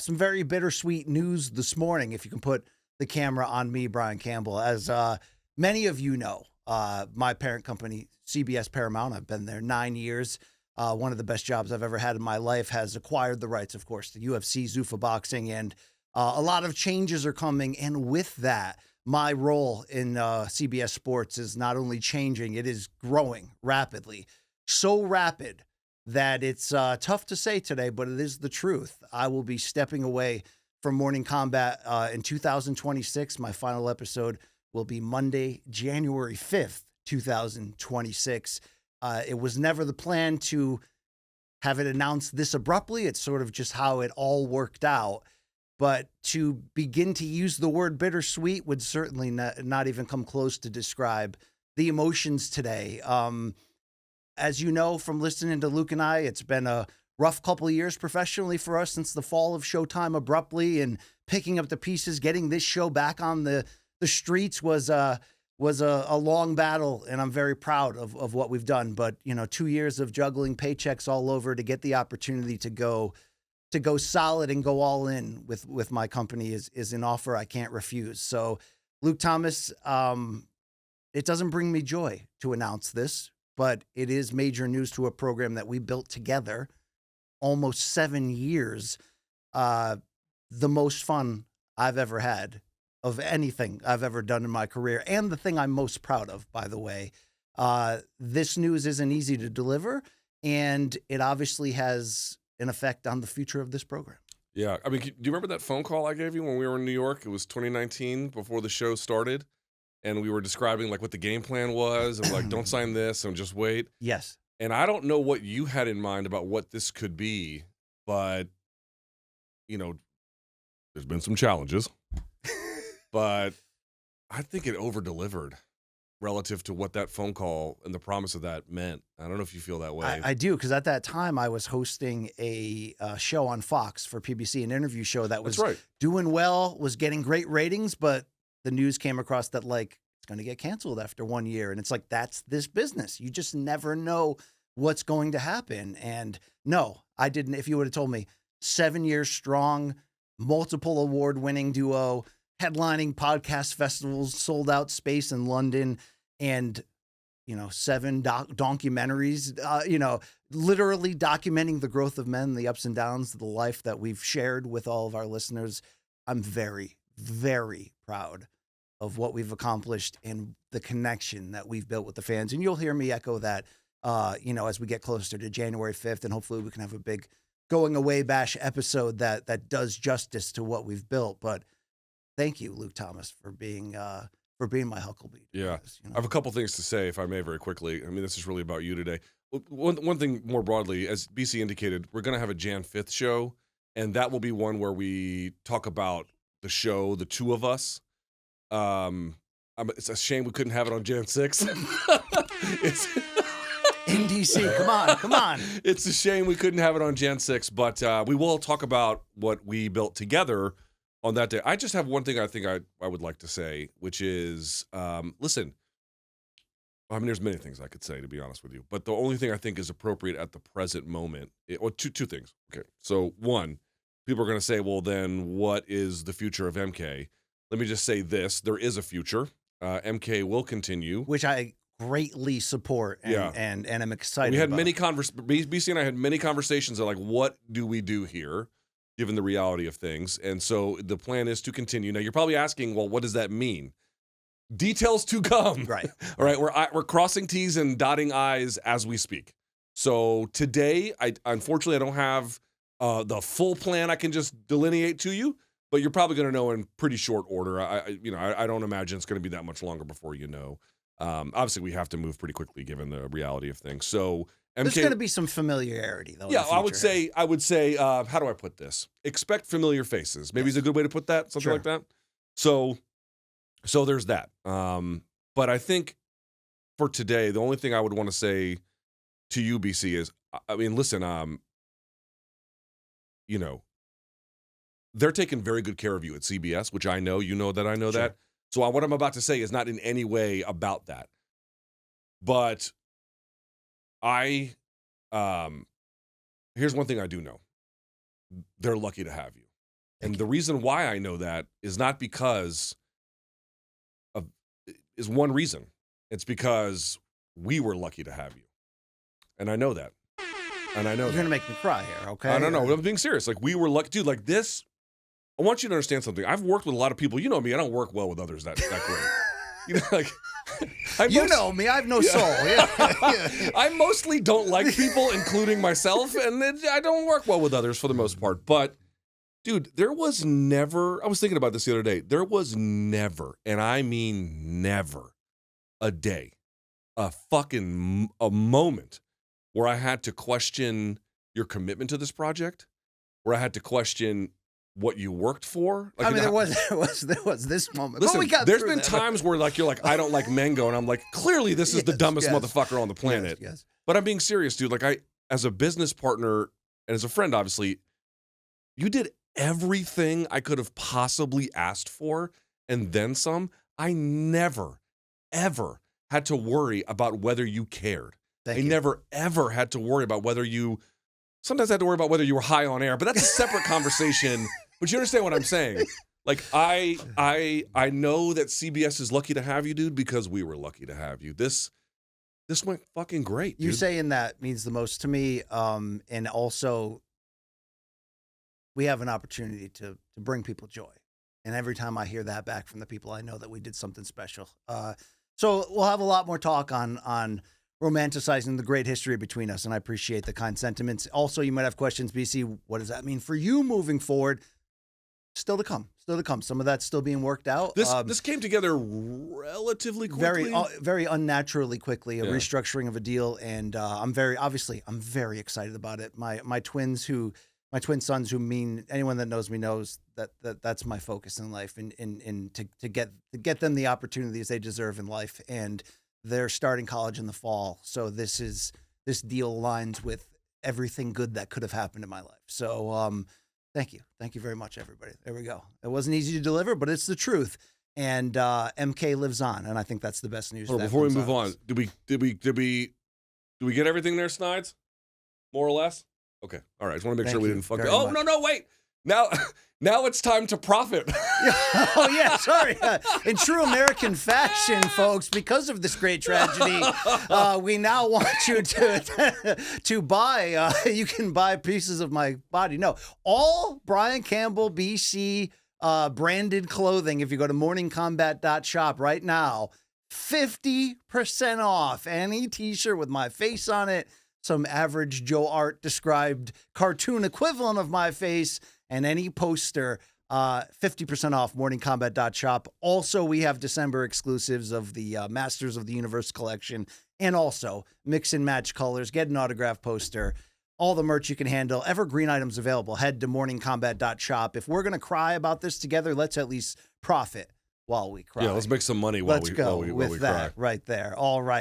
some very bittersweet news this morning, if you can put the camera on me, Brian Campbell. As many of you know, my parent company, CBS Paramount, I've been there 9 years. One of the best jobs I've ever had in my life, has acquired the rights, of course, to UFC, Zuffa Boxing, and a lot of changes are coming. And with that, my role in CBS Sports is not only changing, it is growing rapidly. So rapid that it's tough to say today, but it is the truth. I will be stepping away from Morning Kombat in 2026. My final episode will be Monday, January 5th, 2026. It was never the plan to have it announced this abruptly. It's sort of just how it all worked out. But to begin to use the word bittersweet would certainly not even come close to describe the emotions today. As you know from listening to Luke and I, it's been a rough couple of years professionally for us since the fall of Showtime abruptly, and picking up the pieces, getting this show back on the streets was a long battle, and I'm very proud of what we've done. But, 2 years of juggling paychecks all over to get the opportunity to go solid and go all in with my company is an offer I can't refuse. So, Luke Thomas, it doesn't bring me joy to announce this, but it is major news to a program that we built together almost 7 years. The most fun I've ever had of anything I've ever done in my career, and the thing I'm most proud of, by the way. This news isn't easy to deliver, and it obviously has an effect on the future of this program. Yeah. I mean, do you remember that phone call I gave you when we were in New York? It was 2019 before the show started, and we were describing like what the game plan was, and like, don't sign this and just wait. Yes. And I don't know what you had in mind about what this could be, but, there's been some challenges. But I think it over-delivered relative to what that phone call and the promise of that meant. I don't know if you feel that way. I do, because at that time I was hosting a show on Fox for PBC, an interview show that was doing well, was getting great ratings, but the news came across that, like, it's going to get canceled after 1 year. And it's like, that's this business. You just never know what's going to happen. And no, I didn't. If you would have told me 7 years strong, multiple award-winning duo, headlining podcast festivals, sold out space in London, and, 7 documentaries, literally documenting the growth of men, the ups and downs of the life that we've shared with all of our listeners. I'm very, very proud of what we've accomplished and the connection that we've built with the fans. And you'll hear me echo that, as we get closer to January 5th, and hopefully we can have a big going away bash episode that does justice to what we've built. But thank you, Luke Thomas, for being my Huckleberry. Yeah. I have a couple things to say, if I may, very quickly. I mean, this is really about you today. One thing more broadly, as BC indicated, we're going to have a Jan 5th show, and that will be one where we talk about the show, the two of us. It's a shame we couldn't have it on Jan 6th. It's in DC. Come on. It's a shame we couldn't have it on Jan 6th, but we will talk about what we built together on that day. I just have one thing I think I would like to say, which is, listen, I mean, there's many things I could say, to be honest with you, but the only thing I think is appropriate at the present moment, two things. Okay. So one, people are going to say, well, then what is the future of MK? Let me just say this. There is a future. MK will continue. Which I greatly support and I'm excited We had about. BC and I had many conversations of like, what do we do here, given the reality of things? And so the plan is to continue. Now, you're probably asking, well, what does that mean? Details to come. Right. All right. We're crossing T's and dotting I's as we speak. So today, unfortunately, I don't have the full plan I can just delineate to you, but you're probably going to know in pretty short order. I don't imagine it's going to be that much longer before you know. Obviously, we have to move pretty quickly given the reality of things. So there's going to be some familiarity, though. Yeah, I would say. How do I put this? Expect familiar faces. Maybe is a good way to put that. Something like that. So there's that. But I think for today, the only thing I would want to say to you, BC, is, I mean, listen, they're taking very good care of you at CBS, which I know, that I know that. So what I'm about to say is not in any way about that. But here's one thing I do know. They're lucky to have you. And the reason why I know that is not because of, is one reason. It's because we were lucky to have you. And I know that. And I know You're going to make me cry here, okay? I don't know. I'm being serious. Like, we were lucky. Dude, like this, I want you to understand something. I've worked with a lot of people. You know me. I don't work well with others that great. You know, like... You know me. I have no soul. Yeah. I mostly don't like people, including myself, and I don't work well with others for the most part. But, dude, there was never, I was thinking about this the other day, there was never, and I mean never, a day, a moment where I had to question your commitment to this project, where I had to question what you worked for. Like, I mean, there was this moment. Listen, but we got there's through been that. times where like you're like, I don't like mango, and I'm like, clearly this is the dumbest motherfucker on the planet. Yes. But I'm being serious, dude. Like, I, as a business partner and as a friend, obviously, you did everything I could have possibly asked for and then some. I never, ever had to worry about whether you cared. Thank I you. never, ever had to worry about whether you, sometimes I had to worry about whether you were high on air, but that's a separate conversation. But you understand what I'm saying? Like, I know that CBS is lucky to have you, dude, because we were lucky to have you. This went fucking great, dude. You saying that means the most to me. And also, we have an opportunity to bring people joy. And every time I hear that back from the people, I know that we did something special. So we'll have a lot more talk on romanticizing the great history between us. And I appreciate the kind sentiments. Also, you might have questions, BC. What does that mean for you moving forward? Still to come. Some of that's still being worked out. This came together relatively quickly. Very unnaturally quickly, a restructuring of a deal. And I'm very excited about it. My twin sons, who mean, anyone that knows me knows that's my focus in life, and to get them the opportunities they deserve in life. And they're starting college in the fall. So this deal aligns with everything good that could have happened in my life. So, thank you. Thank you very much, everybody. There we go. It wasn't easy to deliver, but it's the truth. And MK lives on, and I think that's the best news. Before we move on, did we get everything there, Snides? More or less? Okay. All right. I just want to make sure we didn't fuck it. Oh, much. no, wait. Now it's time to profit. Oh, yeah, sorry. In true American fashion, folks, because of this great tragedy, we now want you to buy, you can buy pieces of my body. No, all Brian Campbell, BC branded clothing, if you go to morningkombat.shop right now, 50% off any t-shirt with my face on it, some average Joe Art described cartoon equivalent of my face, and any poster, 50% off morningkombat.shop. Also, we have December exclusives of the Masters of the Universe collection, and also mix and match colors, get an autograph poster, all the merch you can handle, evergreen items available. Head to morningkombat.shop. If we're going to cry about this together, let's at least profit while we cry. Yeah, let's make some money while we cry. Right there. All right.